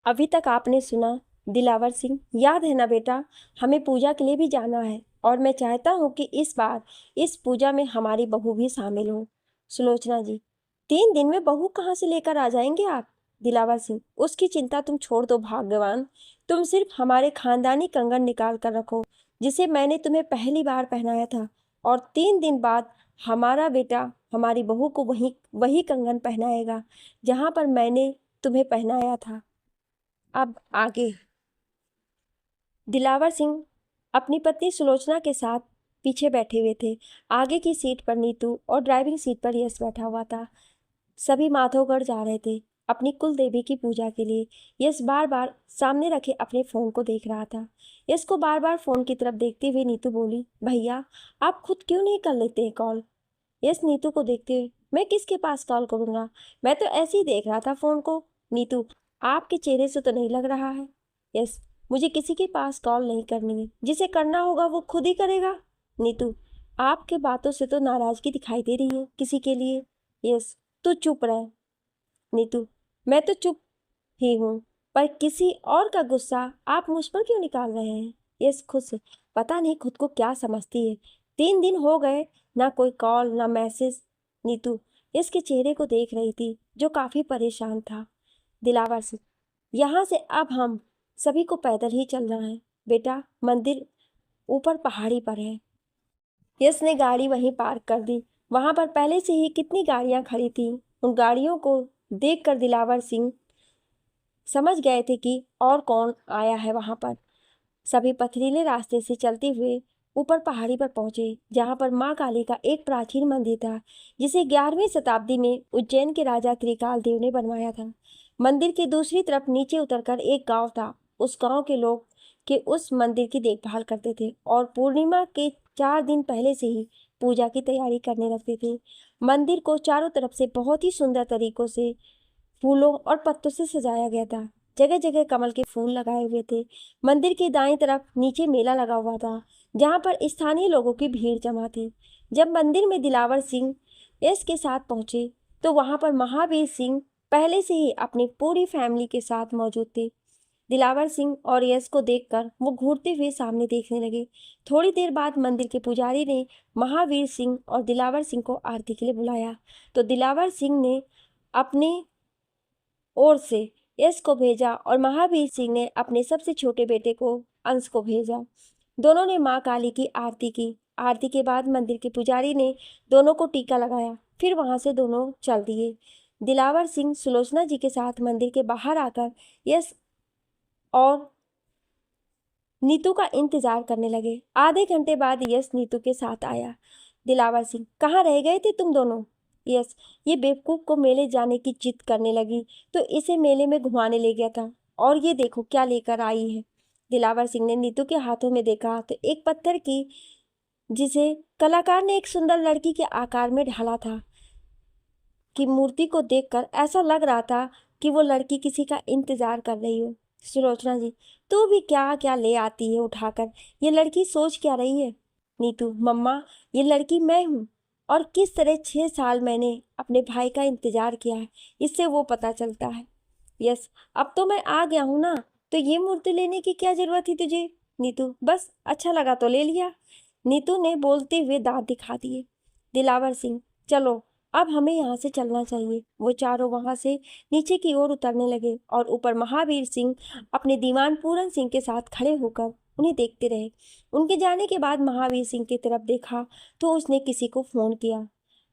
अभी तक आपने सुना दिलावर सिंह। याद है ना बेटा, हमें पूजा के लिए भी जाना है और मैं चाहता हूँ कि इस बार इस पूजा में हमारी बहू भी शामिल हो। सुलोचना जी, 3 दिन में बहू कहाँ से लेकर आ जाएंगे आप? दिलावर सिंह, उसकी चिंता तुम छोड़ दो भाग्यवान। तुम सिर्फ हमारे खानदानी कंगन निकाल कर रखो जिसे मैंने तुम्हें पहली बार पहनाया था, और 3 दिन बाद हमारा बेटा हमारी बहू को वही वही कंगन पहनाएगा जहाँ पर मैंने तुम्हें पहनाया था। अब आगे। दिलावर सिंह अपनी पत्नी सुलोचना के साथ पीछे बैठे हुए थे। आगे की सीट पर नीतू और ड्राइविंग सीट पर यश बैठा हुआ था। सभी माधोगढ़ जा रहे थे अपनी कुल देवी की पूजा के लिए। यश बार बार सामने रखे अपने फोन को देख रहा था। यश को बार बार फोन की तरफ देखते हुए नीतू बोली, भैया आप खुद क्यों नहीं कर लेते कॉल? यश नीतू को देखते हुए, मैं किसके पास कॉल करूंगा, मैं तो ऐसे ही देख रहा था फोन को। नीतू, आपके चेहरे से तो नहीं लग रहा है। यस, मुझे किसी के पास कॉल नहीं करनी है, जिसे करना होगा वो खुद ही करेगा। नीतू, आपके बातों से तो नाराजगी दिखाई दे रही है किसी के लिए। यस, तू चुप रहे। नीतू, मैं तो चुप ही हूँ, पर किसी और का गुस्सा आप मुझ पर क्यों निकाल रहे हैं? यस, खुद से पता नहीं खुद को क्या समझती है। 3 दिन हो गए, ना कोई कॉल ना मैसेज। नीतू इसके चेहरे को देख रही थी जो काफी परेशान था। दिलावर से, यहाँ से अब हम सभी को पैदल ही चलना है बेटा, मंदिर ऊपर पहाड़ी पर है। यश ने गाड़ी वहीं पार्क कर दी। वहां पर पहले से ही कितनी गाड़ियां खड़ी थी। उन गाड़ियों को देखकर दिलावर सिंह समझ गए थे कि और कौन आया है वहां पर। सभी पथरीले रास्ते से चलते हुए ऊपर पहाड़ी पर पहुंचे, जहां पर मां काली का एक प्राचीन मंदिर था जिसे 11वीं शताब्दी में उज्जैन के राजा त्रिकाल देव ने बनवाया था। मंदिर के दूसरी तरफ नीचे उतरकर एक गांव था। उस गांव के लोग के उस मंदिर की देखभाल करते थे और पूर्णिमा के 4 दिन पहले से ही पूजा की तैयारी करने लगते थे। मंदिर को चारों तरफ से बहुत ही सुंदर तरीकों से फूलों और पत्तों से सजाया गया था। जगह जगह कमल के फूल लगाए हुए थे। मंदिर की दाईं तरफ नीचे मेला लगा हुआ था, जहां पर स्थानीय लोगों की भीड़ जमा थी। जब मंदिर में दिलावर सिंह यश के साथ पहुंचे तो वहां पर महावीर सिंह पहले से ही अपनी पूरी फैमिली के साथ मौजूद थे। दिलावर सिंह और यश को देखकर वो घूरते हुए सामने देखने लगे। थोड़ी देर बाद मंदिर के पुजारी ने महावीर सिंह और दिलावर सिंह को आरती के लिए बुलाया, तो दिलावर सिंह ने अपने ओर से यश को भेजा और महावीर सिंह ने अपने सबसे छोटे बेटे को अंश को भेजा। दोनों ने मां काली की आरती की। आरती के बाद मंदिर के पुजारी ने दोनों को टीका लगाया, फिर वहां से दोनों चल दिए। दिलावर सिंह सुलोचना जी के साथ मंदिर के बाहर आकर यश और नीतू का इंतजार करने लगे। आधे घंटे बाद यश नीतू के साथ आया। दिलावर सिंह, कहाँ रह गए थे तुम दोनों? यश, ये बेवकूफ को मेले जाने की जिद करने लगी तो इसे मेले में घुमाने ले गया था, और ये देखो क्या लेकर आई है। दिलावर सिंह ने नीतू के हाथों में देखा तो एक पत्थर की, जिसे कलाकार ने एक सुंदर लड़की के आकार में ढाला था, की मूर्ति को देखकर ऐसा लग रहा था कि वो लड़की किसी का इंतजार कर रही हो। सुलोचना जी, तू भी क्या क्या ले आती है उठाकर, ये लड़की सोच क्या रही है? नीतू, मम्मा, ये लड़की मैं हूँ, और किस तरह 6 साल मैंने अपने भाई का इंतजार किया है, इससे वो पता चलता है। यस, अब तो मैं आ गया हूँ ना, तो ये मूर्ति लेने की क्या जरूरत थी तुझे? नीतू, बस अच्छा लगा तो ले लिया। नीतू ने बोलते हुए दांत दिखा दिए। दिलावर सिंह, चलो अब हमें यहाँ से चलना चाहिए। वो चारों वहां से नीचे की ओर उतरने लगे और ऊपर महावीर सिंह अपने दीवान पूरन सिंह के साथ खड़े होकर उन्हें देखते रहे। उनके जाने के बाद महावीर सिंह की तरफ देखा तो उसने किसी को फोन किया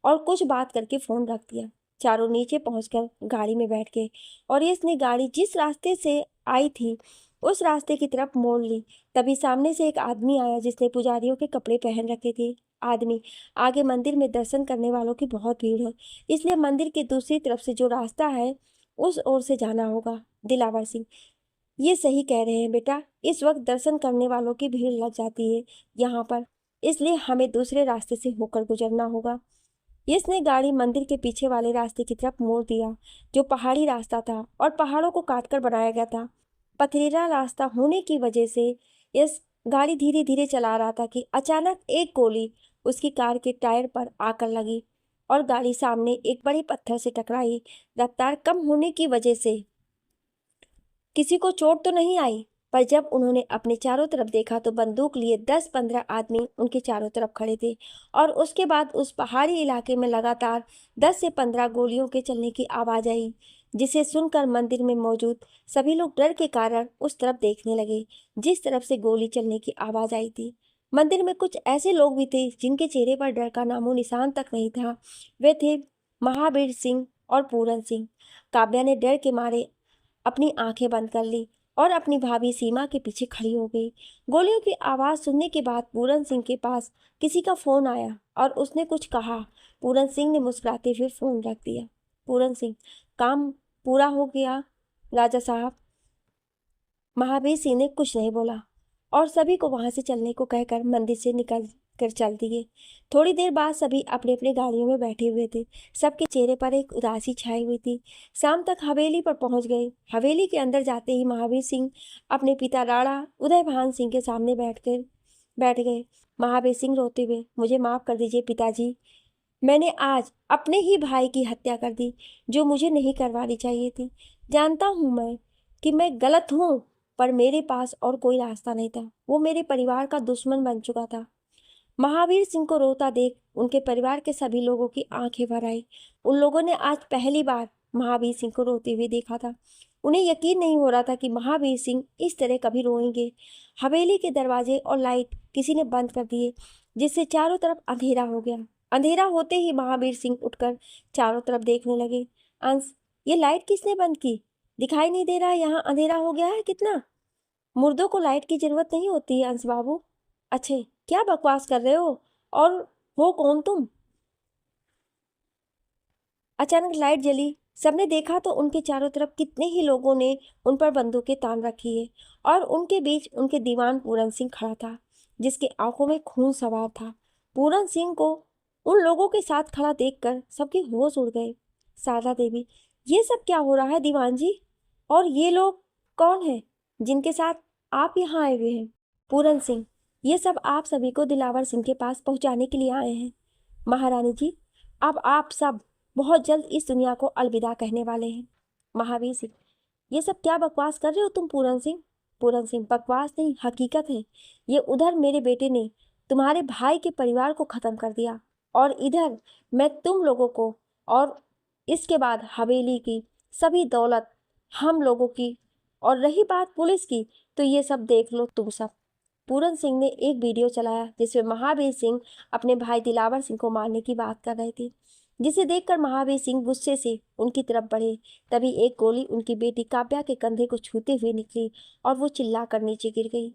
और कुछ बात करके फोन रख दिया। चारों नीचे पहुंचकर गाड़ी में बैठ गए और इसने गाड़ी जिस रास्ते से आई थी उस रास्ते की तरफ मोड़ ली। तभी सामने से एक आदमी आया जिसने पुजारियों के कपड़े पहन रखे थे। आदमी, आगे मंदिर में दर्शन करने वालों की बहुत भीड़ है, इसलिए मंदिर की दूसरी तरफ से जो रास्ता है उस ओर से जाना होगा। दिलावर सिंह, ये सही कह रहे हैं बेटा, इस वक्त दर्शन करने वालों की भीड़ लग जाती है यहाँ पर, इसलिए हमें दूसरे रास्ते से होकर गुजरना होगा। इसने गाड़ी मंदिर के पीछे वाले रास्ते की तरफ मोड़ दिया, जो पहाड़ी रास्ता था और पहाड़ों को काटकर बनाया गया था। पथरीला रास्ता होने की वजह से इस गाड़ी धीरे धीरे चला रहा था कि अचानक एक गोली उसकी कार के टायर पर आकर लगी और गाड़ी सामने एक बड़े पत्थर से टकराई। रफ्तार कम होने की वजह से किसी को चोट तो नहीं आई। पर जब उन्होंने अपने चारों तरफ देखा तो बंदूक लिए 10-15 आदमी उनके चारों तरफ खड़े थे और उसके बाद उस पहाड़ी इलाके में लगातार 10 से 15 गोलियों के चलने की आवाज़ आई, जिसे सुनकर मंदिर में मौजूद सभी लोग डर के कारण उस तरफ देखने लगे जिस तरफ से गोली चलने की आवाज़ आई थी। मंदिर में कुछ ऐसे लोग भी थे जिनके चेहरे पर डर का नामो निशान तक नहीं था। वे थे महावीर सिंह और पूरन सिंह। काव्या ने डर के मारे अपनी आंखें बंद कर ली और अपनी भाभी सीमा के पीछे खड़ी हो गई। गोलियों की आवाज़ सुनने के बाद पूरन सिंह के पास किसी का फ़ोन आया और उसने कुछ कहा। पूरन सिंह ने मुस्कुराते हुए फ़ोन रख दिया। पूरन सिंह, काम पूरा हो गया राजा साहब। महावीर सिंह ने कुछ नहीं बोला और सभी को वहां से चलने को कहकर मंदिर से निकल कर चल दिए। थोड़ी देर बाद सभी अपने अपने गाड़ियों में बैठे हुए थे। सबके चेहरे पर एक उदासी छाई हुई थी। शाम तक हवेली पर पहुंच गए। हवेली के अंदर जाते ही महावीर सिंह अपने पिता राणा उदयभान सिंह के सामने बैठ गए। महावीर सिंह रोते हुए, मुझे माफ़ कर दीजिए पिताजी, मैंने आज अपने ही भाई की हत्या कर दी जो मुझे नहीं करवानी चाहिए थी। जानता हूँ मैं कि मैं गलत हूँ, पर मेरे पास और कोई रास्ता नहीं था। वो मेरे परिवार का दुश्मन बन चुका था। महावीर सिंह को रोता देख उनके परिवार के सभी लोगों की आंखें भर आई। उन लोगों ने आज पहली बार महावीर सिंह को रोते हुए देखा था। उन्हें यकीन नहीं हो रहा था कि महावीर सिंह इस तरह कभी रोएंगे। हवेली के दरवाजे और लाइट किसी ने बंद कर दिए, जिससे चारों तरफ अंधेरा हो गया। अंधेरा होते ही महावीर सिंह उठकर चारों तरफ देखने लगे। अंश, ये लाइट किसने बंद की? दिखाई नहीं दे रहा है, यहाँ अंधेरा हो गया है कितना। मुर्दों को लाइट की जरूरत नहीं होती है अंश बाबू। अच्छे, क्या बकवास कर रहे हो? और हो कौन तुम? अचानक लाइट जली। सबने देखा तो उनके चारों तरफ कितने ही लोगों ने उन पर बंदूकें तान रखी है और उनके बीच उनके दीवान पूरन सिंह खड़ा था, जिसके आंखों में खून सवार था। पूरन सिंह को उन लोगों के साथ खड़ा देखकर सबके होश उड़ गए। शारदा देवी, ये सब क्या हो रहा है दीवान जी? और ये लोग कौन हैं जिनके साथ आप यहाँ आए हुए हैं? पूरन सिंह, ये सब आप सभी को दिलावर सिंह के पास पहुंचाने के लिए आए हैं। महारानी जी, अब आप सब बहुत जल्द इस दुनिया को अलविदा कहने वाले हैं। महावीर सिंह, ये सब क्या बकवास कर रहे हो तुम पूरन सिंह? पूरन सिंह, बकवास नहीं, हकीकत है। ये उधर मेरे बेटे ने तुम्हारे भाई के परिवार को खत्म कर दिया और इधर मैं तुम लोगों को, और इसके बाद हवेली की सभी दौलत हम लोगों की। और रही बात पुलिस की, तो ये सब देख लो तुम सब। पूरन सिंह ने एक वीडियो चलाया जिसमें महावीर सिंह अपने भाई दिलावर सिंह को मारने की बात कर रहे थे, जिसे देखकर महावीर सिंह गुस्से से उनकी तरफ बढ़े। तभी एक गोली उनकी बेटी काव्या के कंधे को छूते हुए निकली और वो चिल्लाकर नीचे गिर गई।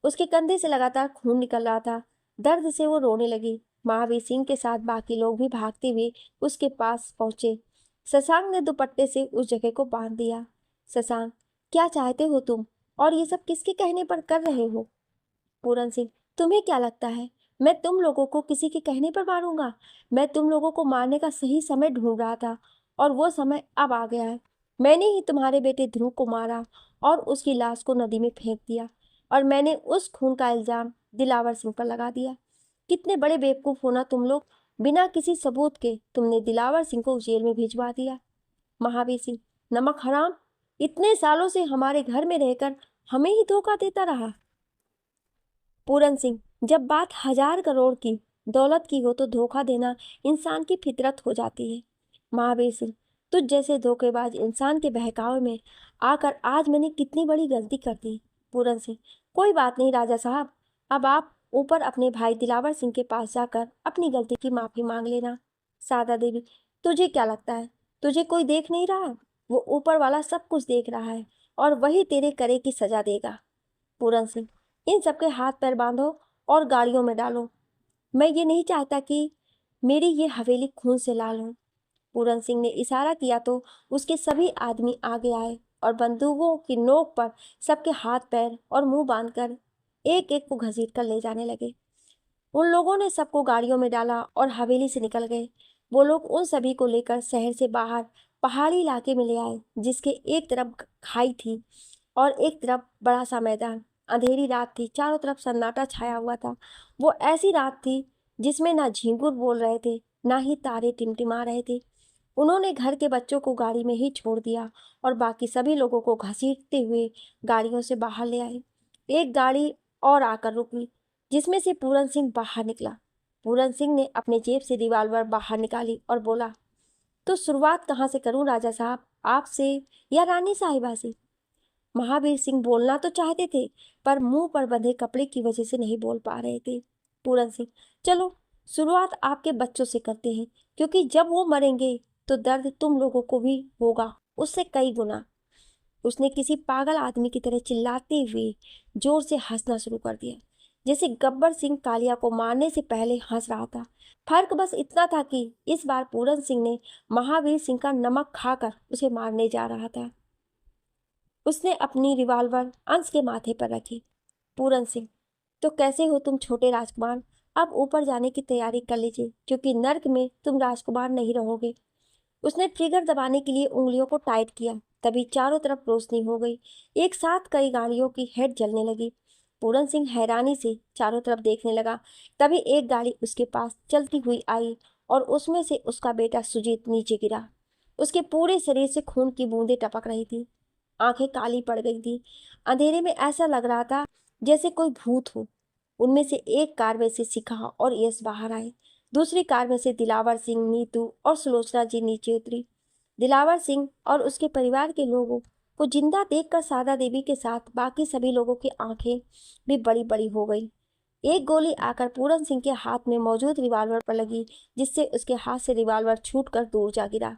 उसके कंधे से लगातार खून निकल रहा था। दर्द से वो रोने लगी। महावीर सिंह के साथ बाकी लोग भी भागते हुए उसके पास पहुंचे। शशांक ने दुपट्टे से उस जगह को बांध दिया। शशांक, क्या चाहते हो तुम, और ये सब किसके कहने पर कर रहे हो? पूरन सिंह, तुम्हें क्या लगता है मैं तुम लोगों को किसी के कहने पर मारूंगा? मैं तुम लोगों को मारने का सही समय ढूंढ रहा था और वो समय अब आ गया है। मैंने ही तुम्हारे बेटे ध्रुव को मारा और उसकी लाश को नदी में फेंक दिया, और मैंने उस खून का इल्जाम दिलावर सिंह पर लगा दिया। कितने बड़े बेवकूफ़ हो ना तुम लोग। बिना किसी सबूत के तुमने दिलावर सिंह को जेल में भिजवा दिया। महावीर सिंह, नमक हराम, इतने सालों से हमारे घर में रहकर हमें ही धोखा देता रहा। पूरन सिंह, जब बात 1000 करोड़ की दौलत की हो तो धोखा देना इंसान की फितरत हो जाती है। महावीर सिंह, तुझ जैसे धोखेबाज इंसान के बहकावे में आकर आज मैंने कितनी बड़ी गलती कर दी। पूरन सिंह, कोई बात नहीं राजा साहब, अब आप ऊपर अपने भाई दिलावर सिंह के पास जाकर अपनी गलती की माफ़ी मांग लेना। सादा देवी, तुझे क्या लगता है तुझे कोई देख नहीं रहा? वो ऊपर वाला सब कुछ देख रहा है और वही तेरे करे की सजा देगा। पूरन सिंह, इन सबके हाथ पैर बांधो और गाड़ियों में डालो। मैं ये नहीं चाहता कि मेरी ये हवेली खून से लाल हो। पूरन सिंह ने इशारा किया तो उसके सभी आदमी आगे आए और बंदूकों की नोक पर सबके हाथ पैर और मुंह बांधकर एक एक को घसीट कर ले जाने लगे। उन लोगों ने सबको गाड़ियों में डाला और हवेली से निकल गए। वो लोग उन सभी को लेकर शहर से बाहर पहाड़ी इलाके में ले आए, जिसके एक तरफ खाई थी और एक तरफ बड़ा सा मैदान। अंधेरी रात थी, चारों तरफ सन्नाटा छाया हुआ था। वो ऐसी रात थी जिसमें ना झींगुर बोल रहे थे, ना ही तारे टिमटिमा रहे थे। उन्होंने घर के बच्चों को गाड़ी में ही छोड़ दिया और बाकी सभी लोगों को घसीटते हुए गाड़ियों से बाहर ले आए। एक गाड़ी और आकर रुकी, जिसमें से पूरन सिंह बाहर निकला। पूरन सिंह ने अपने जेब से रिवॉल्वर बाहर निकाली और बोला, तो शुरुआत कहाँ से करूं राजा साहब, आपसे या रानी साहिबा से? महावीर सिंह बोलना तो चाहते थे, पर मुंह पर बंधे कपड़े की वजह से नहीं बोल पा रहे थे। पूरन सिंह, चलो शुरुआत आपके बच्चों से करते हैं, क्योंकि जब वो मरेंगे तो दर्द तुम लोगों को भी होगा, उससे कई गुना। उसने किसी पागल आदमी की तरह चिल्लाते हुए जोर से हंसना शुरू कर दिया, जैसे गब्बर सिंह कालिया को मारने से पहले हंस रहा था। फर्क बस इतना था कि इस बार पूरन सिंह ने महावीर सिंह का नमक खाकर उसे मारने जा रहा था। उसने अपनी रिवॉल्वर अंश के माथे पर रखी। पूरन सिंह, तो कैसे हो तुम छोटे राजकुमार? अब ऊपर जाने की तैयारी कर लीजिए, क्योंकि नर्क में तुम राजकुमार नहीं रहोगे। उसने ट्रिगर दबाने के लिए उंगलियों को टाइट किया। तभी चारों तरफ रोशनी हो गई। एक साथ कई गाड़ियों की हेड जलने लगी। पूरन सिंह हैरानी से चारों तरफ देखने लगा। तभी एक गाड़ी उसके पास चलती हुई आई और उसमें से उसका बेटा सुजीत नीचे गिरा। उसके पूरे शरीर से खून की बूंदें टपक रही थी। आंखें काली पड़ गई थी। अंधेरे में ऐसा लग रहा था जैसे कोई भूत हो। उनमें से एक कार में से शिखा और यश बाहर आए। दूसरी कार में से दिलावर सिंह, नीतू और सुलोचना जी नीचे उतरी। दिलावर सिंह और उसके परिवार के लोगों को जिंदा देखकर सादा देवी के साथ बाकी सभी लोगों की आंखें भी बड़ी बड़ी हो गई। एक गोली आकर पूरन सिंह के हाथ में मौजूद रिवॉल्वर पर लगी, जिससे उसके हाथ से रिवॉल्वर छूटकर दूर जा गिरा।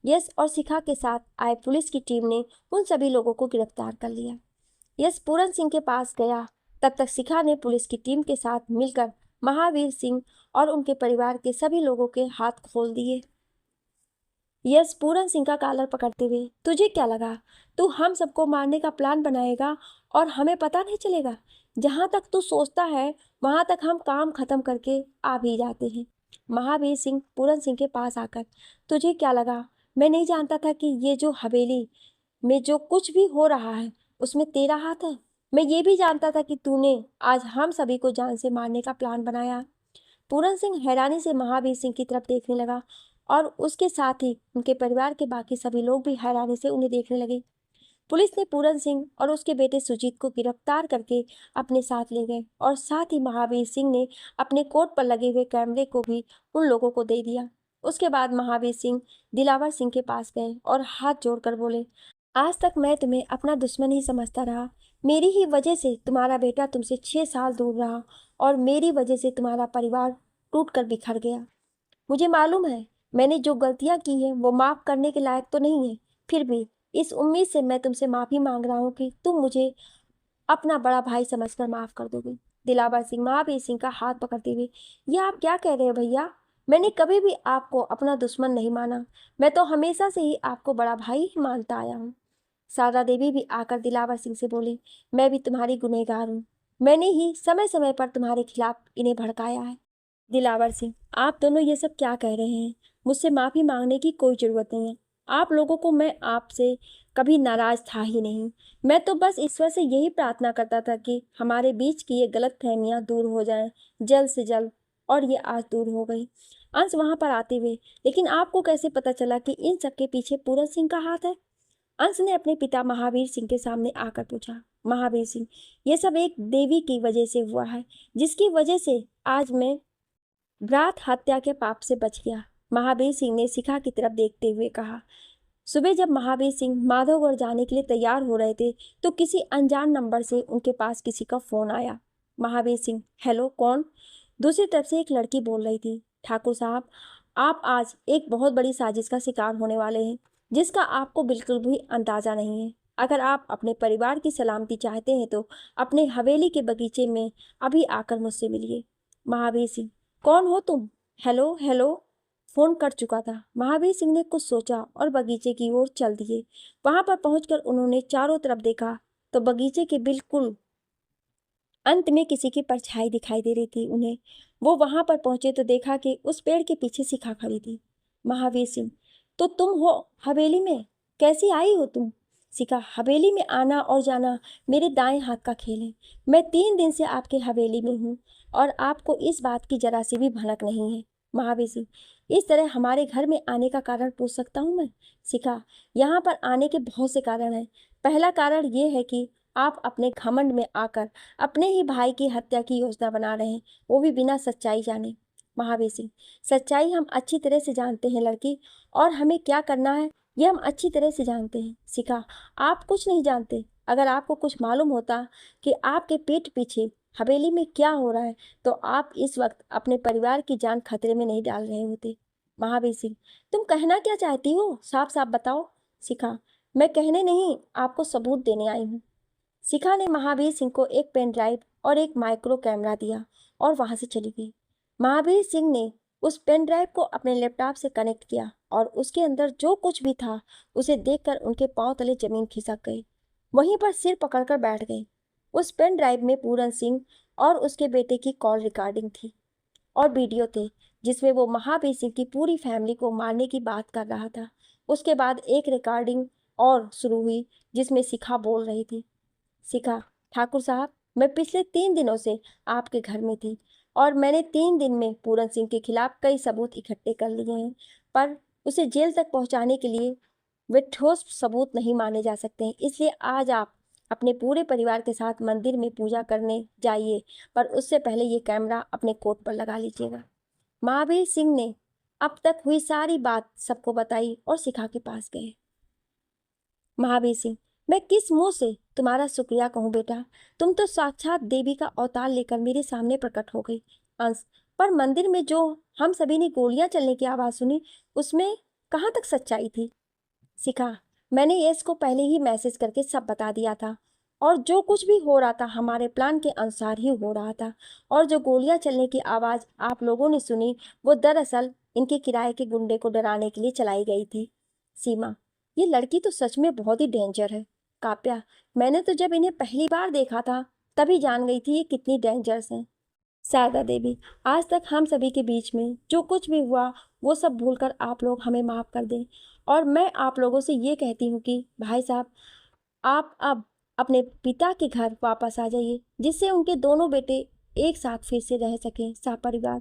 यश और शिखा के साथ आए पुलिस की टीम ने उन सभी लोगों को गिरफ्तार कर लिया। यश पूरन सिंह के पास गया, तब तक शिखा ने पुलिस की टीम के साथ मिलकर महावीर सिंह और उनके परिवार के सभी लोगों के हाथ खोल दिए। यश पूरन सिंह का कॉलर पकड़ते हुए, तुझे क्या लगा तू हम सबको मारने का प्लान बनाएगा और हमें पता नहीं चलेगा? जहां तक तू सोचता है वहां तक हम काम खत्म करके आ भी जाते हैं। महावीर सिंह पूरन सिंह के पास आकर, तुझे क्या लगा मैं नहीं जानता था कि ये जो हवेली में जो कुछ भी हो रहा है उसमें तेरा हाथ है? मैं ये भी जानता था कि तूने आज हम सभी को जान से मारने का प्लान बनाया। पूरन सिंह हैरानी से महावीर सिंह की तरफ देखने लगा और उसके साथ ही उनके परिवार के बाकी सभी लोग भी हैरानी से उन्हें देखने लगे। पुलिस ने पूरन सिंह और उसके बेटे सुजीत को गिरफ्तार करके अपने साथ ले गए और साथ ही महावीर सिंह ने अपने कोट पर लगे हुए कैमरे को भी उन लोगों को दे दिया। उसके बाद महावीर सिंह दिलावर सिंह के पास गए और हाथ जोड़कर बोले, आज तक मैं तुम्हें अपना दुश्मन ही समझता रहा। मेरी ही वजह से तुम्हारा बेटा तुमसे 6 साल दूर रहा और मेरी वजह से तुम्हारा परिवार टूटकर बिखर गया। मुझे मालूम है मैंने जो गलतियां की हैं वो माफ़ करने के लायक तो नहीं है, फिर भी इस उम्मीद से मैं तुमसे माफ़ी मांग रहा हूँ कि तुम मुझे अपना बड़ा भाई समझकर माफ़ कर दोगे। दिलावर सिंह महावीर सिंह का हाथ पकड़ते हुए, यह आप क्या कह रहे हो भैया? मैंने कभी भी आपको अपना दुश्मन नहीं माना। मैं तो हमेशा से ही आपको बड़ा भाई ही मानता आया हूँ। सारदा देवी भी आकर दिलावर सिंह से बोली, मैं भी तुम्हारी गुनहगार हूँ। मैंने ही समय समय पर तुम्हारे खिलाफ इन्हें भड़काया है। दिलावर सिंह, आप दोनों ये सब क्या कह रहे हैं? मुझसे माफ़ी मांगने की कोई ज़रूरत नहीं है। आप लोगों को मैं आपसे कभी नाराज़ था ही नहीं। मैं तो बस ईश्वर से यही प्रार्थना करता था कि हमारे बीच की ये गलतफहमियां दूर हो जाएं जल्द से जल्द, और ये आज दूर हो गई। अंश वहां पर आते हुए, लेकिन आपको कैसे पता चला कि इन सबके पीछे पूरन सिंह का हाथ है? अंश ने अपने पिता महावीर सिंह के सामने आकर पूछा। महावीर सिंह, ये सब एक देवी की वजह से हुआ है, जिसकी वजह से आज मैं भ्रात हत्या के पाप से बच गया। महावीर सिंह ने शिखा की तरफ देखते हुए कहा। सुबह जब महावीर सिंह माधवगढ़ जाने के लिए तैयार हो रहे थे तो किसी अनजान नंबर से उनके पास किसी का फोन आया। महावीर सिंह, हेलो, कौन? दूसरी तरफ से एक लड़की बोल रही थी, ठाकुर साहब, आप आज एक बहुत बड़ी साजिश का शिकार होने वाले हैं, जिसका आपको बिल्कुल भी अंदाजा नहीं है। अगर आप अपने परिवार की सलामती चाहते हैं तो अपने हवेली के बगीचे में अभी आकर मुझसे मिलिए। महावीर सिंह, कौन हो तुम? Hello hello. फोन कट चुका था। महावीर सिंह ने कुछ सोचा और बगीचे की ओर चल दिए। वहां पर पहुंचकर उन्होंने चारों तरफ देखा तो बगीचे के बिल्कुल अंत में किसी की परछाई दिखाई दे रही थी उन्हें। वो वहां पर पहुंचे तो देखा कि उस पेड़ के पीछे शिखा खड़ी थी। महावीर सिंह, तो तुम हो हवेली में? कैसी आई हो तुम? शिखा, हवेली में आना और जाना मेरे दाएं हाथ का खेल है। मैं 3 दिन से आपके हवेली में हूँ और आपको इस बात की जरा सी भी भनक नहीं है। महावीर सिंह, इस तरह हमारे घर में आने का कारण पूछ सकता हूँ मैं? शिखा, यहाँ पर आने के बहुत से कारण हैं। पहला कारण ये है कि आप अपने घमंड में आकर अपने ही भाई की हत्या की योजना बना रहे हैं, वो भी बिना सच्चाई जाने। महावीर सिंह, सच्चाई हम अच्छी तरह से जानते हैं लड़की, और हमें क्या करना है ये हम अच्छी तरह से जानते हैं। शिखा, आप कुछ नहीं जानते। अगर आपको कुछ मालूम होता कि आपके पीठ पीछे हवेली में क्या हो रहा है तो आप इस वक्त अपने परिवार की जान खतरे में नहीं डाल रहे होते। महावीर सिंह, तुम कहना क्या चाहती हो, साफ साफ बताओ। शिखा, मैं कहने नहीं, आपको सबूत देने आई हूँ। शिखा ने महावीर सिंह को एक पेन ड्राइव और एक माइक्रो कैमरा दिया और वहां से चली गई। महावीर सिंह ने उस पेन ड्राइव को अपने लैपटॉप से कनेक्ट किया और उसके अंदर जो कुछ भी था उसे देखकर उनके पांव तले जमीन खिसक गई, वहीं पर सिर पकड़कर बैठ गई। उस पेन ड्राइव में पूरन सिंह और उसके बेटे की कॉल रिकॉर्डिंग थी और वीडियो थे जिसमें वो महावीर सिंह की पूरी फैमिली को मारने की बात कर रहा था। उसके बाद एक रिकॉर्डिंग और शुरू हुई जिसमें शिखा बोल रही थी। शिखा, ठाकुर साहब, मैं पिछले 3 दिनों से आपके घर में थी और मैंने 3 दिन में पूरन सिंह के खिलाफ कई सबूत इकट्ठे कर लिए हैं, पर उसे जेल तक पहुंचाने के लिए वे ठोस सबूत नहीं माने जा सकते हैं। इसलिए आज आप अपने पूरे परिवार के साथ मंदिर में पूजा करने जाइए, पर उससे पहले ये कैमरा अपने कोट पर लगा लीजिएगा। महावीर सिंह ने अब तक हुई सारी बात सबको बताई और शिखा के पास गए। महावीर सिंह, मैं किस मुंह से तुम्हारा शुक्रिया कहूँ बेटा, तुम तो साक्षात देवी का अवतार लेकर मेरे सामने प्रकट हो गई। अंश, पर मंदिर में जो हम सभी ने गोलियां चलने की आवाज सुनी उसमें कहाँ तक सच्चाई थी? शिखा, मैंने यश को पहले ही मैसेज करके सब बता दिया था और जो कुछ भी हो रहा था हमारे प्लान के अनुसार ही हो रहा था, और जो गोलियां चलने की आवाज़ आप लोगों ने सुनी वो दरअसल इनके किराए के गुंडे को डराने के लिए चलाई गई थी। सीमा, ये लड़की तो सच में बहुत ही डेंजर है। काव्या, मैंने तो जब इन्हें पहली बार देखा था तभी जान गई थी ये कितनी डेंजरस हैं। शारदा देवी, आज तक हम सभी के बीच में जो कुछ भी हुआ वो सब भूलकर आप लोग हमें माफ़ कर दें, और मैं आप लोगों से ये कहती हूँ कि भाई साहब, आप अब अपने पिता के घर वापस आ जाइए जिससे उनके दोनों बेटे एक साथ फिर से रह सकें सपरिवार।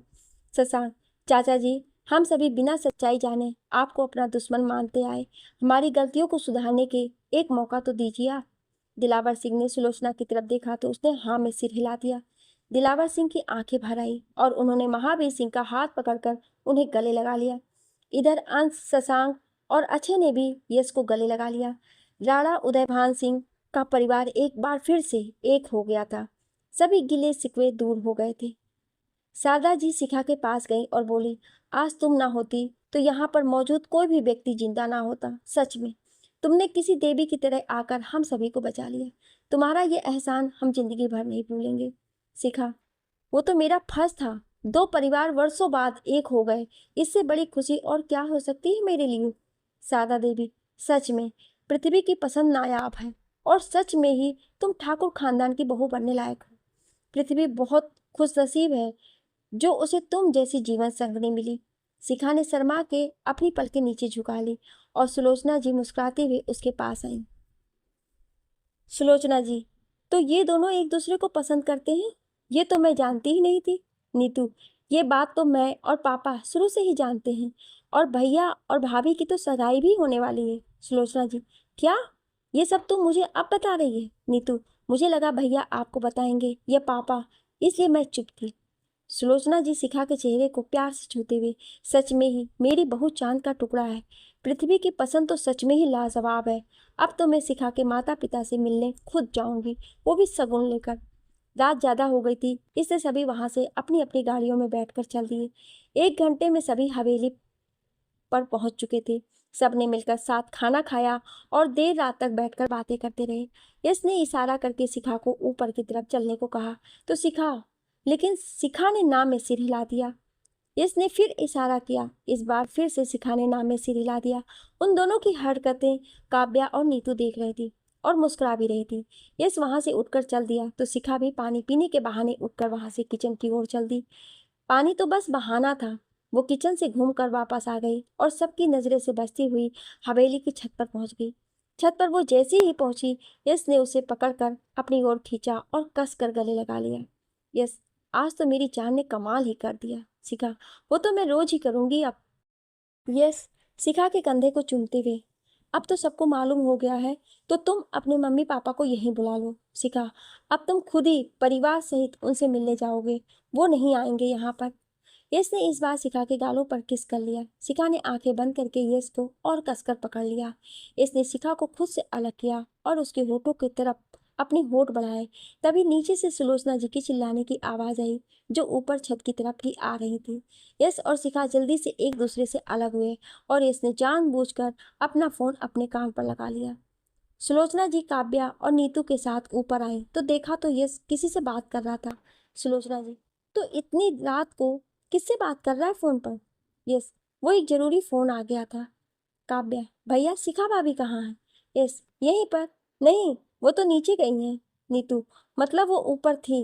शशांक, चाचा जी, हम सभी बिना सच्चाई जाने आपको अपना दुश्मन मानते आए, हमारी गलतियों को सुधारने के एक मौका तो दीजिए आप। दिलावर सिंह ने सुलोचना की तरफ देखा तो उसने हाँ में सिर हिला दिया। दिलावर सिंह की आंखें भर आई और उन्होंने महावीर सिंह का हाथ पकड़कर उन्हें गले लगा लिया। इधर अंश, शशांक और अक्षय ने भी यश को गले लगा लिया। राणा उदयभान सिंह का परिवार एक बार फिर से एक हो गया था। सभी गिले शिकवे दूर हो गए थे। शारदा जी शिखा के पास गई और बोली, आज तुम ना होती तो यहाँ पर मौजूद कोई भी व्यक्ति जिंदा ना होता। सच में तुमने किसी देवी की तरह आकर हम सभी को बचा लिया। तुम्हारा ये एहसान हम जिंदगी भर नहीं भूलेंगे। शिखा, वो तो मेरा फर्ज था। 2 परिवार वर्षों बाद एक हो गए, इससे बड़ी खुशी और क्या हो सकती है मेरे लिए। शारदा देवी, सच में पृथ्वी की पसंद नायाब है और सच में ही तुम ठाकुर खानदान की बहू बनने लायक हो। पृथ्वी बहुत खुशनसीब है जो उसे तुम जैसी जीवन संगनी मिली। शिखा ने शर्मा के अपनी पलकें नीचे झुका ली और सुलोचना जी मुस्कुराते हुए उसके पास आई। सुलोचना जी, तो ये दोनों एक दूसरे को पसंद करते हैं? ये तो मैं जानती ही नहीं थी। नीतू, ये बात तो मैं और पापा शुरू से ही जानते हैं, और भैया और भाभी की तो सगाई भी होने वाली है। सुलोचना जी, क्या? ये सब तुम मुझे अब बता रही है? नीतू, मुझे लगा भैया आपको बताएंगे या पापा, इसलिए मैं चुप थी। सुलोचना जी शिखा के चेहरे को प्यार से छूते हुए, सच में ही मेरी बहू चांद का टुकड़ा है। पृथ्वी की पसंद तो सच में ही लाजवाब है। अब तो मैं शिखा के माता पिता से मिलने खुद जाऊंगी, वो भी सगुन लेकर। रात ज़्यादा हो गई थी, इससे सभी वहां से अपनी अपनी गाड़ियों में बैठकर चल दिए। 1 घंटे में सभी हवेली पर पहुंच चुके थे। सबने मिलकर साथ खाना खाया और देर रात तक बैठकर बातें करते रहे। इसने इशारा करके शिखा को ऊपर की तरफ चलने को कहा तो लेकिन शिखा ने नाम में सिर हिला दिया। इसने फिर इशारा किया, इस बार फिर से शिखा ने नाम में सिर हिला दिया। उन दोनों की हरकतें काव्या और नीतू देख रही थी और मुस्कुरा भी रही थी। यश वहां से उठकर चल दिया तो शिखा भी पानी पीने के बहाने उठकर वहां से किचन की ओर चल दी। पानी तो बस बहाना था। वो किचन से घूमकर वापस आ गई और सबकी नजरें से बचती हुई हवेली की छत पर पहुंच गई। छत पर वो जैसे ही पहुंची, यश ने उसे पकड़कर अपनी ओर खींचा और कसकर गले लगा लिया। यस, आज तो मेरी जान ने कमाल ही कर दिया। शिखा, वो तो मैं रोज ही करूंगी अब। यस, शिखा के कंधे को चूमते हुए, अब तो सबको मालूम हो गया है, तो तुम अपने मम्मी पापा को यहीं बुला लो। शिखा, अब तुम खुद ही परिवार सहित उनसे मिलने जाओगे, वो नहीं आएंगे यहाँ पर। यश ने इस बार शिखा के गालों पर किस कर लिया। शिखा ने आंखें बंद करके यश को और कसकर पकड़ लिया। यश ने शिखा को खुद से अलग किया और उसके होठों की तरफ अपने होठ बढ़ाए। तभी नीचे से सुलोचना जी की चिल्लाने की आवाज आई, जो ऊपर छत की तरफ ही आ रही थी। यश और शिखा जल्दी से एक दूसरे से अलग हुए और यश ने जानबूझकर अपना फोन अपने कान पर लगा लिया। सुलोचना जी काव्या और नीतू के साथ ऊपर आए तो देखा तो यश किसी से बात कर रहा था। सुलोचना जी, तो इतनी रात को किससे बात कर रहा है फोन पर? यस, वो एक जरूरी फोन आ गया था। काव्या, भैया शिखा भाभी कहाँ है? यस, यहीं पर। नहीं, वो तो नीचे गई हैं। नीतू, मतलब वो ऊपर थी।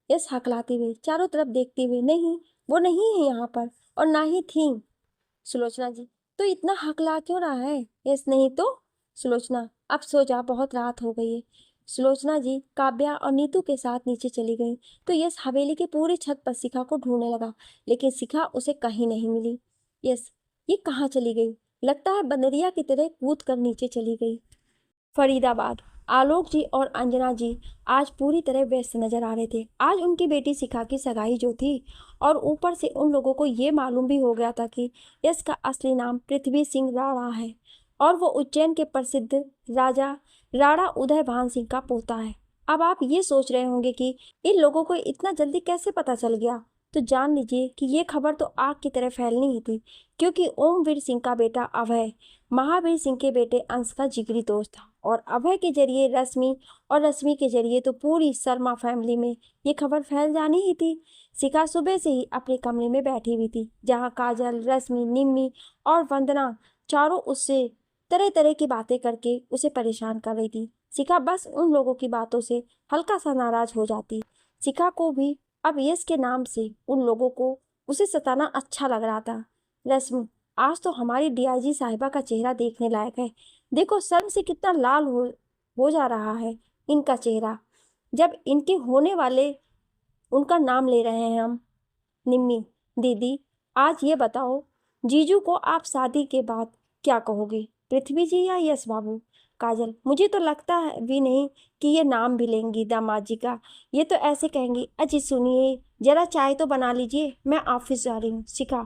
यस हकलाते हुए चारों तरफ देखते हुए, नहीं, वो नहीं है यहाँ पर और ना ही थी। सुलोचना जी, तो इतना हकला क्यों रहा है? यस, नहीं तो। सुलोचना, अब सो जा, बहुत रात हो गई है। सुलोचना जी काव्या और नीतू के साथ नीचे चली गई तो यस हवेली के पूरी छत पर शिखा को ढूंढने लगा, लेकिन शिखा उसे कहीं नहीं मिली। यस, ये कहाँ चली गई? लगता है बंदरिया की तरह कूद कर नीचे चली गई। फरीदाबाद। आलोक जी और अंजना जी आज पूरी तरह व्यस्त नजर आ रहे थे। आज उनकी बेटी शिखा की सगाई जो थी, और ऊपर से उन लोगों को ये मालूम भी हो गया था कि यश का असली नाम पृथ्वी सिंह राणा है और वो उज्जैन के प्रसिद्ध राजा राणा उदय भान सिंह का पोता है। अब आप ये सोच रहे होंगे कि इन लोगों को इतना जल्दी कैसे पता चल गया, तो जान लीजिए कि ये खबर तो आग की तरह फैलनी ही थी, क्योंकि ओमवीर सिंह का बेटा अभय महावीर सिंह के बेटे अंश का जिगरी दोस्त था, और अभय के जरिए रश्मि और रश्मि के जरिए तो पूरी शर्मा फैमिली में ये खबर फैल जानी ही थी। शिखा सुबह से ही अपने कमरे में बैठी हुई थी, जहाँ काजल, रश्मि, निम्मी और वंदना चारों उससे तरह तरह की बातें करके उसे परेशान कर रही थी। शिखा बस उन लोगों की बातों से हल्का सा नाराज हो जाती। शिखा को भी अब यश के नाम से उन लोगों को उसे सताना अच्छा लग रहा था। रश्मि, आज तो हमारी डीआईजी साहिबा का चेहरा देखने लायक है। देखो शर्म से कितना लाल हो जा रहा है इनका चेहरा, जब इनके होने वाले उनका नाम ले रहे हैं हम। निम्मी, दीदी, आज ये बताओ, जीजू को आप शादी के बाद क्या कहोगे, पृथ्वी जी या यश बाबू? काजल, मुझे तो लगता है भी नहीं कि ये नाम भी लेंगी दामाद जी का। ये तो ऐसे कहेंगी, अजी सुनिए, जरा चाय तो बना लीजिए, मैं ऑफिस जा रही हूँ। शिखा,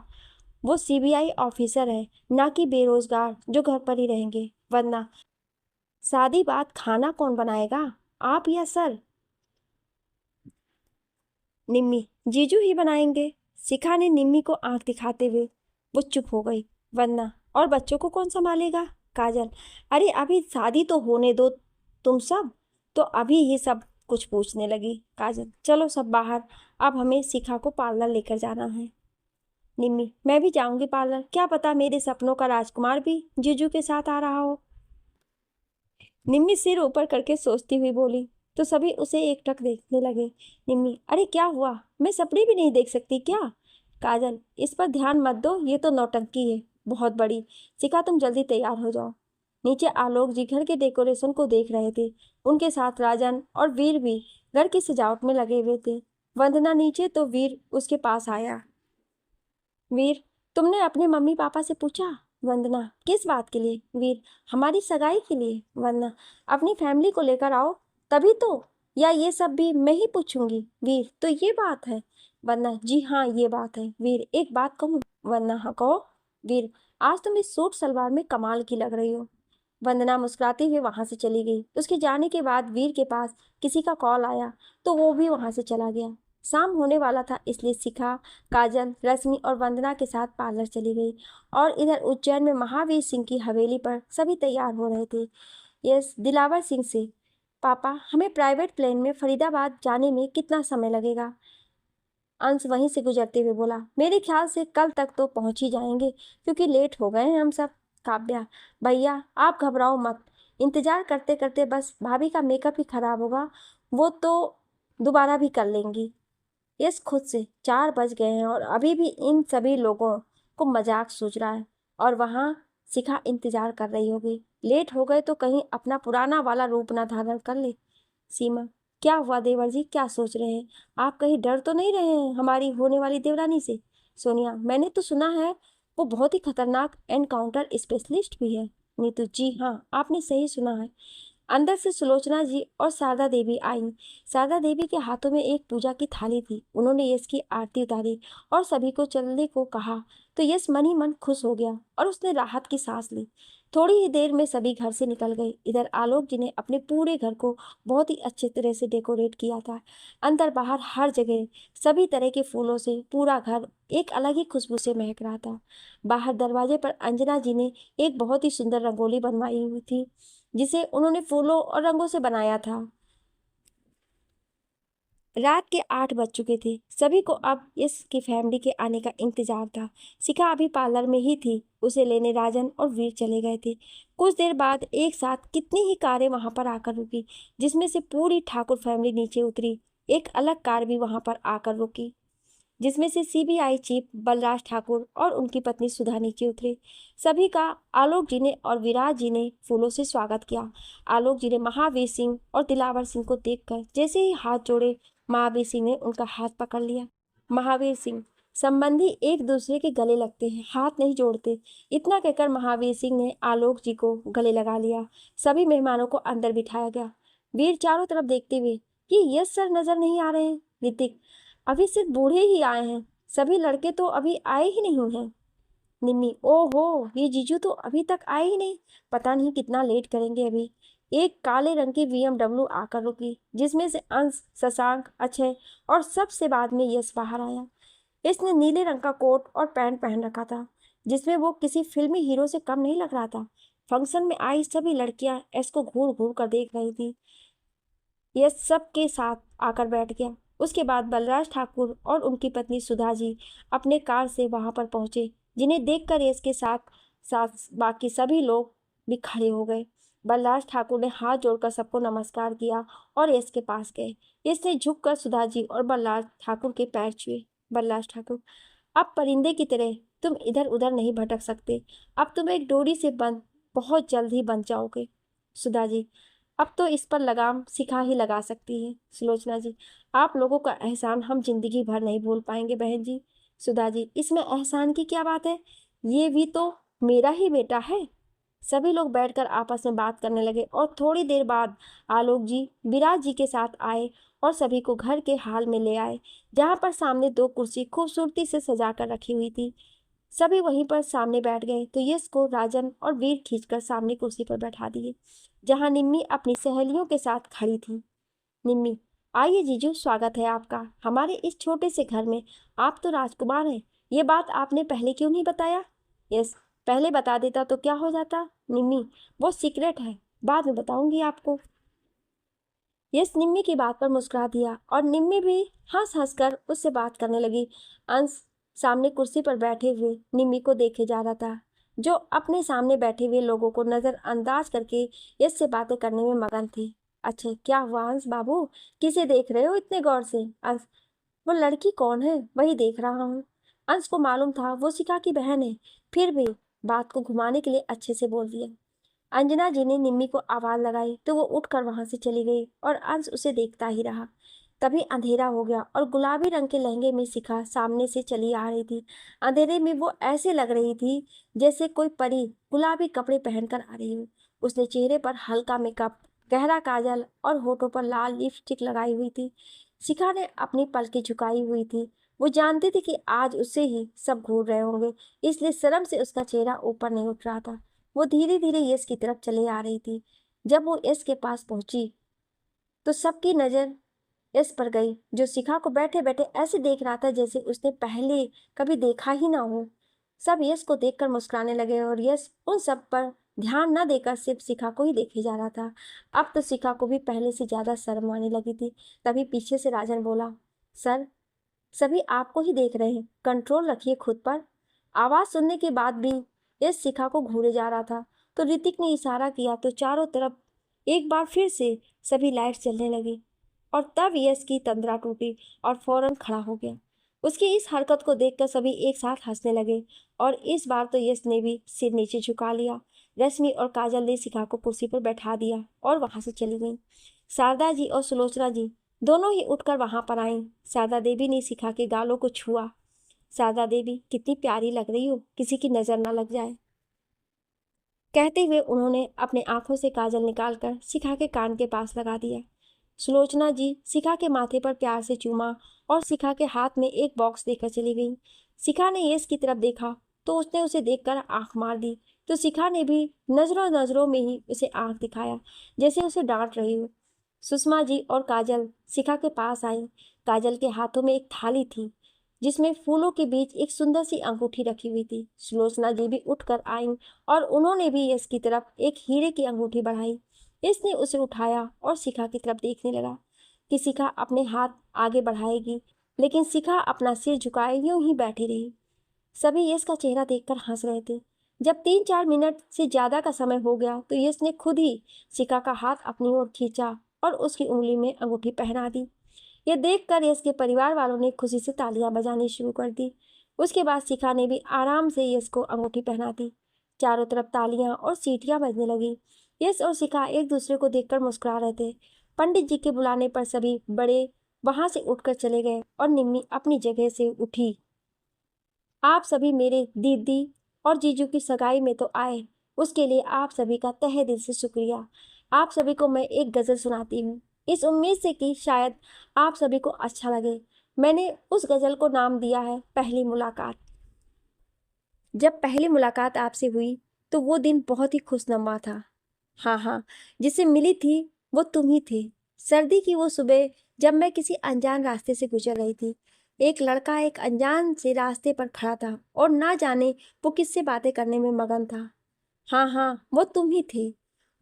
वो सीबीआई ऑफिसर है, ना कि बेरोजगार जो घर पर ही रहेंगे। वरना शादी बात खाना कौन बनाएगा, आप या सर? निम्मी, जीजू ही बनाएंगे। शिखा ने निम्मी को आंख दिखाते हुए वो चुप हो गई। वरना और बच्चों को कौन संभालेगा? काजल, अरे अभी शादी तो होने दो तुम सब, तो अभी ही सब कुछ पूछने लगी। काजल, चलो सब बाहर, अब हमें शिखा को पार्लर लेकर जाना है। निम्मी, मैं भी जाऊंगी पार्लर, क्या पता मेरे सपनों का राजकुमार भी जीजू के साथ आ रहा हो। निम्मी सिर ऊपर करके सोचती हुई बोली, तो सभी उसे एकटक देखने लगे। निम्मी, अरे क्या हुआ, मैं सपने भी नहीं देख सकती क्या? काजल, इस पर ध्यान मत दो, ये तो नौटंकी है बहुत बड़ी। शिखा, तुम जल्दी तैयार हो जाओ। नीचे आलोक जी घर के डेकोरेशन को देख रहे थे, उनके साथ राजन और वीर भी घर की सजावट में लगे हुए थे। वंदना नीचे तो वीर उसके पास आया। वीर, तुमने अपने मम्मी पापा से पूछा? वंदना, किस बात के लिए? वीर, हमारी सगाई के लिए। वंदना, अपनी फैमिली को लेकर आओ तभी तो, या ये सब भी मैं ही पूछूंगी? वीर, तो ये बात है? वंदना, जी हाँ ये बात है। वीर, एक बात कहूँ? वंदना, हाँ कहो। वीर, आज तुम इस सूट सलवार में कमाल की लग रही हो। वंदना मुस्कुराती हुई वहां से चली गई। उसके जाने के बाद वीर के पास किसी का कॉल आया तो वो भी वहां से चला गया। शाम होने वाला था, इसलिए शिखा, काजल, रश्मि और वंदना के साथ पार्लर चली गई, और इधर उज्जैन में महावीर सिंह की हवेली पर सभी तैयार हो रहे थे। यस, दिलावर सिंह से, पापा हमें प्राइवेट प्लेन में फरीदाबाद जाने में कितना समय लगेगा? अंश वहीं से गुजरते हुए बोला, मेरे ख्याल से कल तक तो पहुंच ही जाएंगे, क्योंकि लेट हो गए हैं हम सब। काव्या, भैया आप घबराओ मत, इंतजार करते करते बस भाभी का मेकअप ही खराब होगा, वो तो दोबारा भी कर लेंगी। यस, खुद से 4 बज गए हैं और अभी भी इन सभी लोगों को मजाक सूझ रहा है, और वहाँ शिखा इंतजार कर रही होगी। लेट हो गए तो कहीं अपना पुराना वाला रूप ना धारण कर ले। सीमा, क्या हुआ देवर जी, क्या सोच रहे हैं? आप कहीं डर तो नहीं रहे हैं हमारी होने वाली देवरानी से? सोनिया, मैंने तो सुना है वो बहुत ही खतरनाक एनकाउंटर स्पेशलिस्ट भी है। नीतू, जी हाँ, आपने सही सुना है। अंदर से सुलोचना जी और शारदा देवी आईं। शारदा देवी के हाथों में एक पूजा की थाली थी। उन्होंने यश की आरती उतारी और सभी को चलने को कहा तो यश मन ही मन खुश हो गया और उसने राहत की सांस ली। थोड़ी ही देर में सभी घर से निकल गए। इधर आलोक जी ने अपने पूरे घर को बहुत ही अच्छे तरह से डेकोरेट किया था। अंदर बाहर हर जगह सभी तरह के फूलों से पूरा घर एक अलग ही खुशबू से महक रहा था। बाहर दरवाजे पर अंजना जी ने एक बहुत ही सुंदर रंगोली बनवाई हुई थी, जिसे उन्होंने फूलों और रंगों से बनाया था। रात के 8 बज चुके थे। सभी को अब इसकी फैमिली के आने का इंतजार था। शिखा अभी पार्लर में ही थी। उसे लेने राजन और वीर चले गए थे। कुछ देर बाद एक साथ कितनी ही कारें वहां पर आकर रुकी, जिसमें से पूरी ठाकुर फैमिली नीचे उतरी। एक अलग कार भी वहां पर आकर रुकी, जिसमें से सीबीआई चीफ बलराज ठाकुर और उनकी पत्नी सुधा नीचे उतरे। सभी का आलोक जी ने और विराज जी ने फूलों से स्वागत किया। आलोक जी ने महावीर सिंह और दिलावर सिंह को देखकर जैसे ही हाथ जोड़े, महावीर सिंह ने उनका हाथ पकड़ लिया। महावीर सिंह, संबंधी एक दूसरे के गले लगते हैं, हाथ नहीं जोड़ते। इतना कहकर महावीर सिंह ने आलोक जी को गले लगा लिया। सभी मेहमानों को अंदर बिठाया गया। वीर चारों तरफ देखते हुए कि यस सर नजर नहीं आ रहे हैं। ऋतिक, अभी सिर्फ बूढ़े ही आए हैं, सभी लड़के तो अभी आए ही नहीं हैं। निम्मी, ओहो, ये जीजू तो अभी तक आए ही नहीं, पता नहीं कितना लेट करेंगे अभी। एक काले रंग की बीएमडब्ल्यू आकर रुकी, जिसमें से अंश, शशांक, अक्षय और सबसे बाद में यश बाहर आया। इसने नीले रंग का कोट और पैंट पहन रखा था, जिसमें वो किसी फिल्मी हीरो से कम नहीं लग रहा था। फंक्शन में आई सभी लड़कियां इसको घूर घूर कर देख रही थी। यह सबके साथ आकर बैठ गया। उसके बाद बलराज ठाकुर और उनकी पत्नी सुधा जी अपने कार से वहां पर पहुंचे, जिन्हें देखकर यश के साथ साथ बाकी सभी लोग भी खड़े हो गए। बलराज ठाकुर ने हाथ जोड़कर सबको नमस्कार किया और यश के पास गए। इसने झुककर सुधा जी और बलराज ठाकुर के पैर छुए। बलराज ठाकुर, अब परिंदे की तरह तुम इधर उधर नहीं भटक सकते। अब तुम एक डोरी से बंद बहुत जल्द ही बन जाओगे। सुधा जी, अब तो इस पर लगाम शिखा ही लगा सकती है। सुलोचना जी, आप लोगों का एहसान हम जिंदगी भर नहीं भूल पाएंगे बहन जी। सुधा जी, इसमें एहसान की क्या बात है, ये भी तो मेरा ही बेटा है। सभी लोग बैठकर आपस में बात करने लगे और थोड़ी देर बाद आलोक जी विराज जी के साथ आए और सभी को घर के हाल में ले आए, जहाँ पर सामने 2 कुर्सी खूबसूरती से सजा कर रखी हुई थी। सभी वहीं पर सामने बैठ गए तो यश को राजन और वीर खींचकर सामने कुर्सी पर बैठा दिए, जहां निम्मी अपनी सहेलियों के साथ खड़ी थी। निम्मी, आइए जीजू, स्वागत है आपका हमारे इस छोटे से घर में। आप तो राजकुमार हैं, ये बात आपने पहले क्यों नहीं बताया? यस, पहले बता देता तो क्या हो जाता। निम्मी, वो सीक्रेट है, बाद में बताऊंगी आपको। यस निम्मी की बात पर मुस्कुरा दिया और निम्मी भी हंस हंस कर उससे बात करने लगी। अंश सामने कुर्सी पर बैठे हुए निम्मी को देखे जा रहा था, जो अपने सामने बैठे हुए लोगों को नजरअंदाज करके यश से बातें करने में मगन थी। अच्छा, क्या हुआ अंश बाबू, किसे देख रहे हो इतने गौर से? अंश, वो लड़की कौन है, वही देख रहा हूँ। अंश को मालूम था वो शिखा की बहन है, फिर भी बात को घुमाने के लिए अच्छे से बोल दिया। अंजना जी ने निम्मी को आवाज लगाई तो वो उठकर वहां से चली गई और अंश उसे देखता ही रहा। तभी अंधेरा हो गया और गुलाबी रंग के लहंगे में शिखा सामने से चली आ रही थी। अंधेरे में वो ऐसे लग रही थी जैसे कोई परी गुलाबी कपड़े पहनकर आ रही हो। उसने चेहरे पर हल्का मेकअप, गहरा काजल और होठों पर लाल लिपस्टिक लगाई हुई थी। शिखा ने अपनी पलकें झुकाई हुई थी। वो जानती थी कि आज उससे ही सब घूर रहे होंगे, इसलिए शर्म से उसका चेहरा ऊपर नहीं उठ रहा था। वो धीरे धीरे यश की तरफ चले आ रही थी। जब वो यश के पास पहुंची तो सबकी नजर यश पर गई, जो शिखा को बैठे बैठे ऐसे देख रहा था जैसे उसने पहले कभी देखा ही ना हो। सब यश को देखकर मुस्कुराने लगे और यश उन सब पर ध्यान न देकर सिर्फ शिखा को ही देखे जा रहा था। अब तो शिखा को भी पहले से ज्यादा शर्म आने लगी थी। तभी पीछे से राजन बोला, सर, सभी आपको ही देख रहे हैं, कंट्रोल रखिए खुद पर। आवाज सुनने के बाद भी यश शिखा को घूरे जा रहा था तो ऋतिक ने इशारा किया तो चारों तरफ एक बार फिर से सभी लाइट जलने लगी और तब यश की तंद्रा टूटी और फौरन खड़ा हो गया। उसकी इस हरकत को देखकर सभी एक साथ हंसने लगे और इस बार तो यश ने भी सिर नीचे झुका लिया। रश्मि और काजल ने शिखा को कुर्सी पर बैठा दिया और वहां से चली गई। शारदा जी और सुलोचना जी दोनों ही उठकर वहां पर आईं। शारदा देवी ने शिखा के गालों को छुआ। शारदा देवी, कितनी प्यारी लग रही हो, किसी की नजर ना लग जाए। कहते हुए उन्होंने अपने आंखों से काजल निकालकर शिखा के कान के पास लगा दिया। सुलोचना जी शिखा के माथे पर प्यार से चूमा और शिखा के हाथ में एक बॉक्स देकर चली गई। शिखा ने यश की तरफ देखा तो उसने उसे देखकर आंख मार दी, तो शिखा ने भी नजरों नजरों में ही उसे आंख दिखाया, जैसे उसे डांट रही हो। सुषमा जी और काजल शिखा के पास आई। काजल के हाथों में एक थाली थी जिसमें फूलों के बीच एक सुंदर सी अंगूठी रखी हुई थी। सुलोचना जी भी उठकर आईं और उन्होंने भी यश की तरफ एक हीरे की अंगूठी बढ़ाई। इसने उसे उठाया और शिखा की तरफ देखने लगा कि शिखा अपने हाथ आगे बढ़ाएगी, लेकिन शिखा अपना सिर झुकाए यूं ही बैठी रही। सभी यश का चेहरा देखकर हंस रहे थे। जब 3-4 मिनट से ज्यादा का समय हो गया तो यश ने खुद ही शिखा का हाथ अपनी ओर खींचा और उसकी उंगली में अंगूठी पहना दी। यह देखकर यश के परिवार वालों ने खुशी से तालियां बजानी शुरू कर दी। उसके बाद शिखा ने भी आराम से यश को अंगूठी पहना दी। चारों तरफ तालियां और सीटियां बजने लगी। यश और शिखा एक दूसरे को देखकर मुस्कुरा रहे थे। पंडित जी के बुलाने पर सभी बड़े वहां से उठकर चले गए और निम्मी अपनी जगह से उठी। आप सभी मेरे दीदी और जीजू की सगाई में तो आए, उसके लिए आप सभी का तहे दिल से शुक्रिया। आप सभी को मैं एक गज़ल सुनाती हूँ, इस उम्मीद से कि शायद आप सभी को अच्छा लगे। मैंने उस गज़ल को नाम दिया है पहली मुलाकात। जब पहली मुलाकात आपसे हुई तो वो दिन बहुत ही खुशनुमा था। हाँ हाँ, जिससे मिली थी वो तुम ही थे। सर्दी की वो सुबह जब मैं किसी अनजान रास्ते से गुजर रही थी, एक लड़का एक अनजान से रास्ते पर खड़ा था और ना जाने वो किससे बातें करने में मगन था। हाँ हाँ, वो तुम ही थे।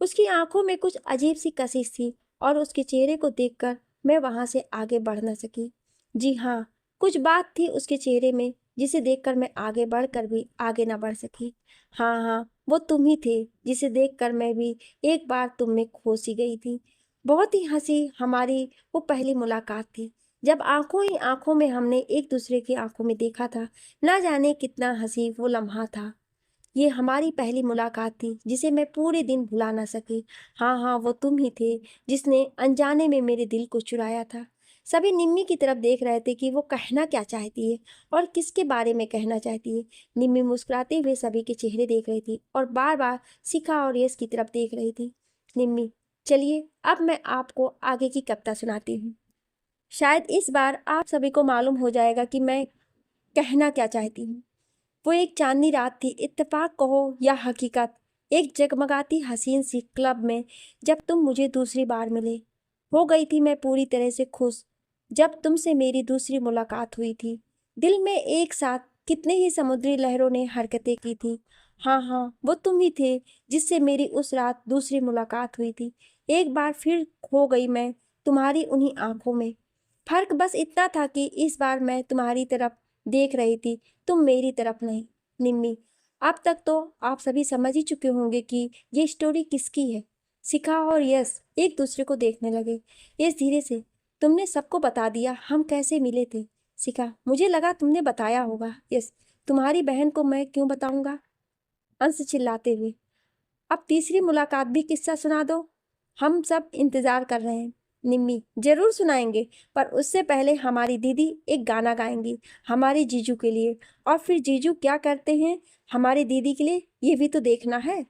उसकी आंखों में कुछ अजीब सी कशिश थी और उसके चेहरे को देखकर मैं वहां से आगे बढ़ न सकी। जी हाँ, कुछ बात थी उसके चेहरे में जिसे देखकर मैं आगे बढ़कर भी आगे ना बढ़ सकी। हाँ हाँ, वो तुम ही थे जिसे देखकर मैं भी एक बार तुम में खो सी गई थी। बहुत ही हंसी हमारी वो पहली मुलाकात थी, जब आंखों ही आंखों में हमने एक दूसरे की आंखों में देखा था। ना जाने कितना हंसी वो लम्हा था। ये हमारी पहली मुलाकात थी जिसे मैं पूरे दिन भुला ना सकी। हाँ हाँ, वो तुम ही थे जिसने अनजाने में मेरे दिल को चुराया था। सभी निम्मी की तरफ देख रहे थे कि वो कहना क्या चाहती है और किसके बारे में कहना चाहती है। निम्मी मुस्कुराते हुए सभी के चेहरे देख रही थी और बार बार शिखा और यश की तरफ देख रही थी। निम्मी, चलिए अब मैं आपको आगे की कविता सुनाती हूँ। शायद इस बार आप सभी को मालूम हो जाएगा कि मैं कहना क्या चाहती हूँ। वो एक चांदनी रात थी, इत्तेफाक कहो या हकीकत, एक जगमगाती हसीन सी क्लब में जब तुम मुझे दूसरी बार मिले। हो गई थी मैं पूरी तरह से खुश जब तुमसे मेरी दूसरी मुलाकात हुई थी। दिल में एक साथ कितने ही समुद्री लहरों ने हरकतें की थी। हाँ हाँ, वो तुम ही थे जिससे मेरी उस रात दूसरी मुलाकात हुई थी। एक बार फिर खो गई मैं तुम्हारी उन्हीं आंखों में। फर्क बस इतना था कि इस बार मैं तुम्हारी तरफ देख रही थी, तुम मेरी तरफ नहीं। निम्मी, अब तक तो आप सभी समझ ही चुके होंगे कि ये स्टोरी किसकी है। शिखा और यश एक दूसरे को देखने लगे। यश धीरे से, तुमने सबको बता दिया हम कैसे मिले थे। शिखा, मुझे लगा तुमने बताया होगा। यश, तुम्हारी बहन को मैं क्यों बताऊंगा। अंश चिल्लाते हुए, अब तीसरी मुलाकात भी किस्सा सुना दो, हम सब इंतजार कर रहे हैं। निम्मी, जरूर सुनाएंगे, पर उससे पहले हमारी दीदी एक गाना गाएंगी हमारे जीजू के लिए, और फिर जीजू क्या करते हैं हमारी दीदी के लिए ये भी तो देखना है।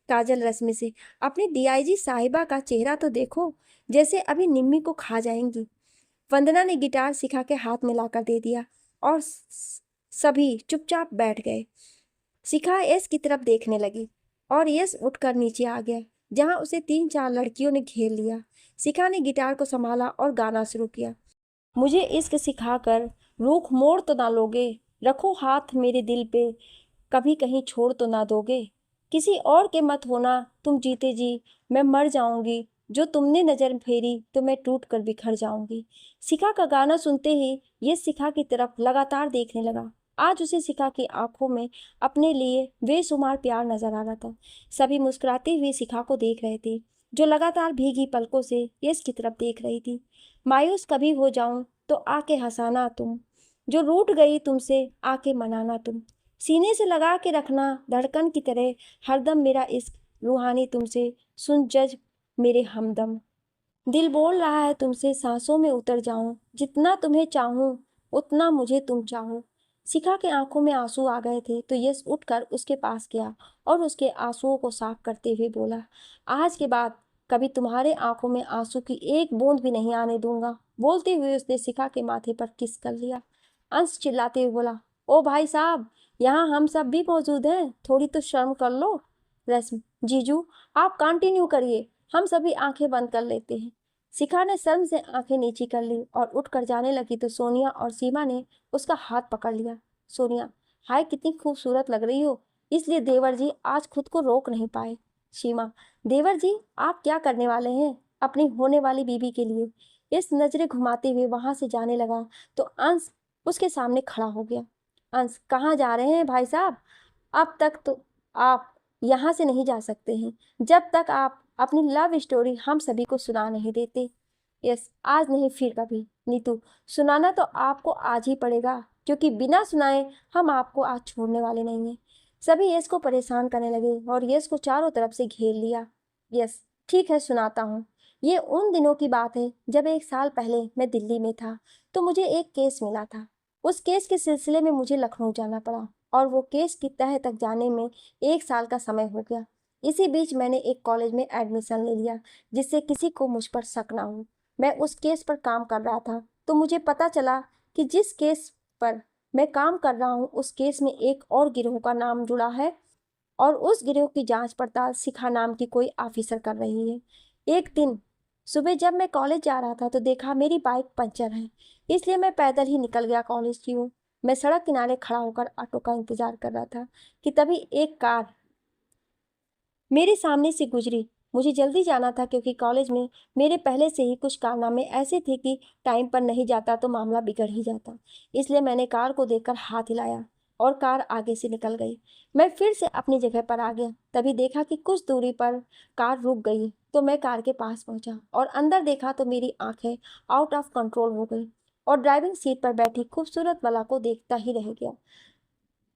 काजल रश्मि से, अपनी डीआईजी साहिबा का चेहरा तो देखो, जैसे अभी निम्मी को खा जाएंगी। वंदना ने गिटार शिखा के हाथ में लाकर दे दिया और सभी चुपचाप बैठ गए। शिखा यश की तरफ देखने लगी और यश उठकर नीचे आ गया, जहां उसे 3-4 लड़कियों ने घेर लिया। शिखा ने गिटार को संभाला और गाना शुरू किया। मुझे इश्क सिखाकर रूख मोड़ तो ना लोगे, रखो हाथ मेरे दिल पे, कभी कहीं छोड़ तो ना दोगे। किसी और के मत होना तुम जीते जी, मैं मर जाऊंगी, जो तुमने नजर फेरी तो मैं टूट कर बिखर जाऊंगी। शिखा का गाना सुनते ही ये शिखा की तरफ लगातार देखने लगा। आज उसे शिखा की आंखों में अपने लिए बेशुमार प्यार नजर आ रहा था। सभी मुस्कुराती हुई शिखा को देख रहे थे, जो लगातार भीगी पलकों से यश की तरफ देख रही थी। मायूस कभी हो जाऊं तो आके हंसाना तुम, जो रूठ गई तुमसे आके मनाना तुम। सीने से लगा के रखना धड़कन की तरह हरदम मेरा इश्क रूहानी तुमसे, सुन जज मेरे हमदम। दिल बोल रहा है तुमसे सांसों में उतर जाऊं, जितना तुम्हें चाहूं उतना मुझे तुम चाहो। शिखा के आंखों में आंसू आ गए थे तो यश उठकर उसके पास गया और उसके आंसुओं को साफ करते हुए बोला, आज के बाद कभी तुम्हारे आंखों में आंसू की एक बूंद भी नहीं आने दूंगा। बोलते हुए उसने शिखा के माथे पर किस कर लिया। अंश चिल्लाते हुए बोला, ओ भाई साहब, यहाँ हम सब भी मौजूद हैं, थोड़ी तो शर्म कर लो। रस्म, जीजू आप कंटिन्यू करिए, हम सभी आंखें बंद कर लेते हैं। शिखा ने शर्म से आंखें नीची कर ली और उठकर जाने लगी तो सोनिया और सीमा ने उसका हाथ पकड़ लिया। सोनिया, हाय कितनी खूबसूरत लग रही हो, इसलिए देवर जी आज खुद को रोक नहीं पाए। सीमा, देवर जी आप क्या करने वाले हैं अपनी होने वाली बीबी के लिए। इस नजरें घुमाते हुए वहां से जाने लगा तो अंश उसके सामने खड़ा हो गया। अंश, कहाँ जा रहे हैं भाई साहब, अब तक तो आप यहाँ से नहीं जा सकते हैं जब तक आप अपनी लव स्टोरी हम सभी को सुना नहीं देते। यस, आज नहीं फिर कभी। नीतू, सुनाना तो आपको आज ही पड़ेगा, क्योंकि बिना सुनाए हम आपको आज छोड़ने वाले नहीं हैं। सभी यस को परेशान करने लगे और यस को चारों तरफ से घेर लिया। यस, ठीक है सुनाता हूँ। ये उन दिनों की बात है जब 1 साल पहले मैं दिल्ली में था तो मुझे एक केस मिला था। उस केस के सिलसिले में मुझे लखनऊ जाना पड़ा और वो केस की तह तक जाने में 1 साल का समय हो गया। इसी बीच मैंने एक कॉलेज में एडमिशन ले लिया जिससे किसी को मुझ पर शक ना हो। मैं उस केस पर काम कर रहा था तो मुझे पता चला कि जिस केस पर मैं काम कर रहा हूँ उस केस में एक और गिरोह का नाम जुड़ा है और उस गिरोह की जांच पड़ताल शिखा नाम की कोई ऑफिसर कर रही है। एक दिन सुबह जब मैं कॉलेज जा रहा था तो देखा मेरी बाइक पंचर है, इसलिए मैं पैदल ही निकल गया कॉलेज की ओर। मैं सड़क किनारे खड़ा होकर ऑटो का इंतजार कर रहा था कि तभी एक कार मेरे सामने से गुजरी। मुझे जल्दी जाना था क्योंकि कॉलेज में मेरे पहले से ही कुछ कारनामे ऐसे थे कि टाइम पर नहीं जाता तो मामला बिगड़ ही जाता। इसलिए मैंने कार को देखकर हाथ हिलाया और कार आगे से निकल गई। मैं फिर से अपनी जगह पर आ गया, तभी देखा कि कुछ दूरी पर कार रुक गई तो मैं कार के पास पहुंचा और अंदर देखा तो मेरी आंखें आउट ऑफ कंट्रोल हो गई और ड्राइविंग सीट पर बैठी खूबसूरत बाला को देखता ही रह गया।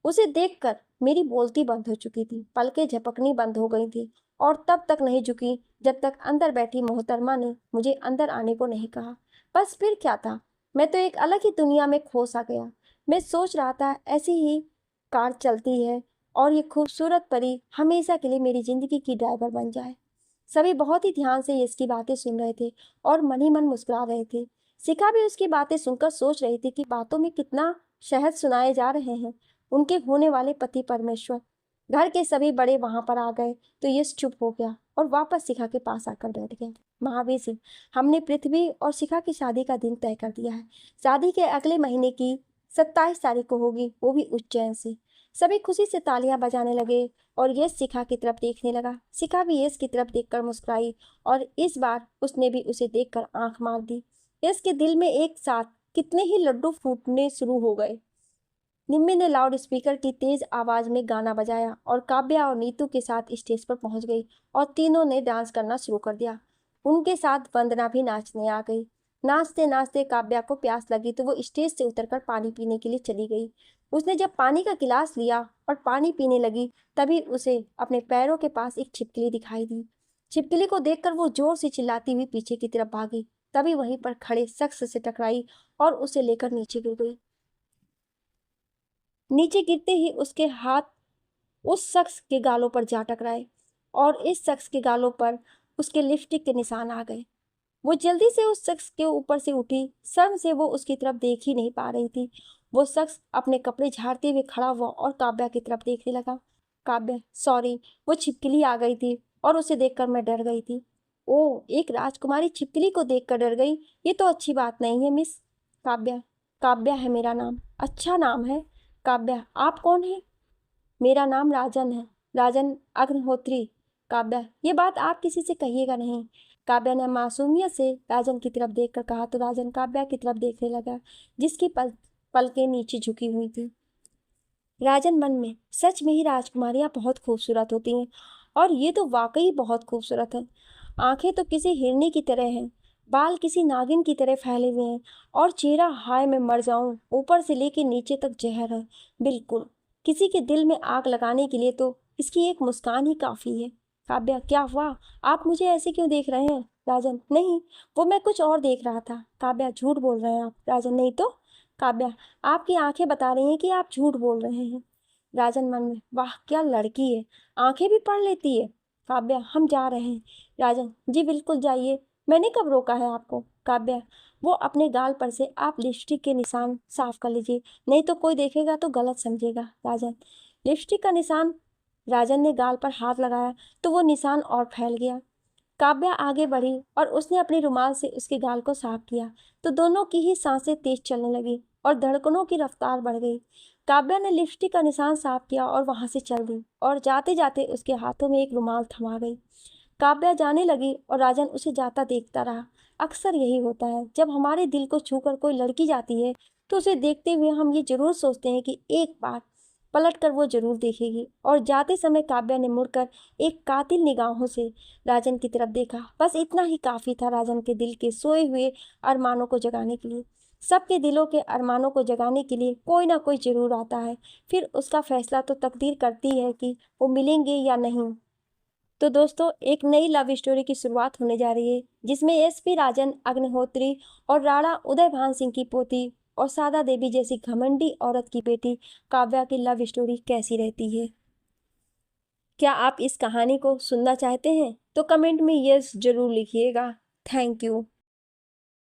उसे देखकर मेरी बोलती बंद हो चुकी थी, पलकें झपकनी बंद हो गई थी और तब तक नहीं झुकी जब तक अंदर बैठी मोहतरमा ने मुझे अंदर आने को नहीं कहा। बस फिर क्या था, मैं तो एक अलग ही दुनिया में खो सा गया। मैं सोच रहा था ऐसी ही कार चलती है और ये खूबसूरत परी हमेशा के लिए मेरी जिंदगी की ड्राइवर बन जाए। सभी बहुत ही ध्यान से इसकी बातें सुन रहे थे और मन ही मन मुस्कुरा रहे थे। शिखा भी उसकी बातें सुनकर सोच रही थी कि बातों में कितना शहद सुनाए जा रहे हैं उनके होने वाले पति परमेश्वर। घर के सभी बड़े वहां पर आ गए तो यश चुप हो गया और वापस शिखा के पास आकर बैठ गया। महावीर सिंह, हमने पृथ्वी और शिखा की शादी का दिन तय कर दिया है। शादी के अगले महीने की 27 तारीख को होगी, वो भी उज्जैन से। सभी खुशी से तालियां बजाने लगे और यश शिखा की तरफ देखने लगा। शिखा भी यश की तरफ देखकर मुस्कुराई और इस बार उसने भी उसे देखकर आंख मार दी। यश के दिल में एक साथ कितने ही लड्डू फूटने शुरू हो गए। निम्मी ने लाउड स्पीकर की तेज आवाज में गाना बजाया और काव्या और नीतू के साथ स्टेज पर पहुंच गई और तीनों ने डांस करना शुरू कर दिया। उनके साथ वंदना भी नाचने आ गई। नाचते नाचते काव्या को प्यास लगी तो वो स्टेज से उतरकर पानी पीने के लिए चली गई। उसने जब पानी का गिलास लिया और पानी पीने लगी तभी उसे अपने पैरों के पास एक छिपकली दिखाई दी। छिपकली को देखकर वो जोर से चिल्लाती हुई पीछे की तरफ भागी, तभी वहीं पर खड़े शख्स से टकराई और उसे लेकर नीचे गिर गई। नीचे गिरते ही उसके हाथ उस शख्स के गालों पर जा टकराए और इस शख्स के गालों पर उसके लिपस्टिक के निशान आ गए। वो जल्दी से उस शख्स के ऊपर से उठी, शर्म से वो उसकी तरफ देख ही नहीं पा रही थी। वो शख्स अपने कपड़े झाड़ते हुए खड़ा हुआ और काव्या की तरफ देखने लगा। काव्या, सॉरी, वो छिपकली आ गई थी और उसे देखकर मैं डर गई थी। ओ, एक राजकुमारी छिपकली को देखकर डर गई, ये तो अच्छी बात नहीं है मिस। काव्या, काव्या है मेरा नाम, अच्छा नाम है। काव्या, आप कौन है? मेरा नाम राजन है, राजन अग्निहोत्री। काव्या, ये बात आप किसी से कहिएगा नहीं। काव्या ने मासूमियत से राजन की तरफ देखकर कहा तो राजन काव्या की तरफ देखने लगा जिसकी पलकें नीचे झुकी हुई थी। राजन मन में, सच में ही राजकुमारियां बहुत खूबसूरत होती हैं और ये तो वाकई बहुत खूबसूरत है। आंखें तो किसी हिरनी की तरह हैं, बाल किसी नागिन की तरह फैले हुए हैं और चेहरा हाय मैं मर जाऊं, ऊपर से लेके नीचे तक जहर है। बिल्कुल किसी के दिल में आग लगाने के लिए तो इसकी एक मुस्कान ही काफी है। काव्या, क्या हुआ, आप मुझे ऐसे क्यों देख रहे हैं? राजन, नहीं, वो मैं कुछ और देख रहा था। काव्या, झूठ बोल रहे हैं आप। राजन, नहीं तो। काव्या, आपकी आंखें बता रही हैं कि आप झूठ बोल रहे हैं। राजन मन में, वाह क्या लड़की है, आंखें भी पढ़ लेती है। काव्या, हम जा रहे हैं। राजन, जी बिल्कुल जाइए, मैंने कब रोका है आपको। काव्या, वो अपने गाल पर से आप लिपस्टिक के निशान साफ कर लीजिए, नहीं तो कोई देखेगा तो गलत समझेगा। राजन, लिपस्टिक का निशान। राजन ने गाल पर हाथ लगाया तो वो निशान और फैल गया। काव्या आगे बढ़ी और उसने अपने रुमाल से उसके गाल को साफ किया तो दोनों की ही सांसें तेज चलने लगी और धड़कनों की रफ्तार बढ़ गई। काव्या ने लिपस्टिक का निशान साफ किया और वहां से चल दी और जाते जाते उसके हाथों में एक रुमाल थमा गई। काव्या जाने लगी और राजन उसे जाता देखता रहा। अक्सर यही होता है, जब हमारे दिल को छूकर कोई लड़की जाती है तो उसे देखते हुए हम ये जरूर सोचते हैं कि एक बार पलट कर वो जरूर देखेगी। और जाते समय काव्या ने मुड़कर एक कातिल निगाहों से राजन की तरफ देखा। बस इतना ही काफी था राजन के दिल के सोए हुए अरमानों को जगाने के लिए। सबके दिलों के अरमानों को जगाने के लिए कोई ना कोई जरूर आता है, फिर उसका फैसला तो तकदीर करती है कि वो मिलेंगे या नहीं। तो दोस्तों, एक नई लव स्टोरी की शुरुआत होने जा रही है जिसमें एसपी राजन अग्निहोत्री और राणा उदयभान सिंह की पोती और सादा देवी जैसी घमंडी औरत की बेटी काव्या की लव स्टोरी कैसी रहती है। क्या आप इस कहानी को सुनना चाहते हैं तो कमेंट में यस जरूर लिखिएगा। Thank you.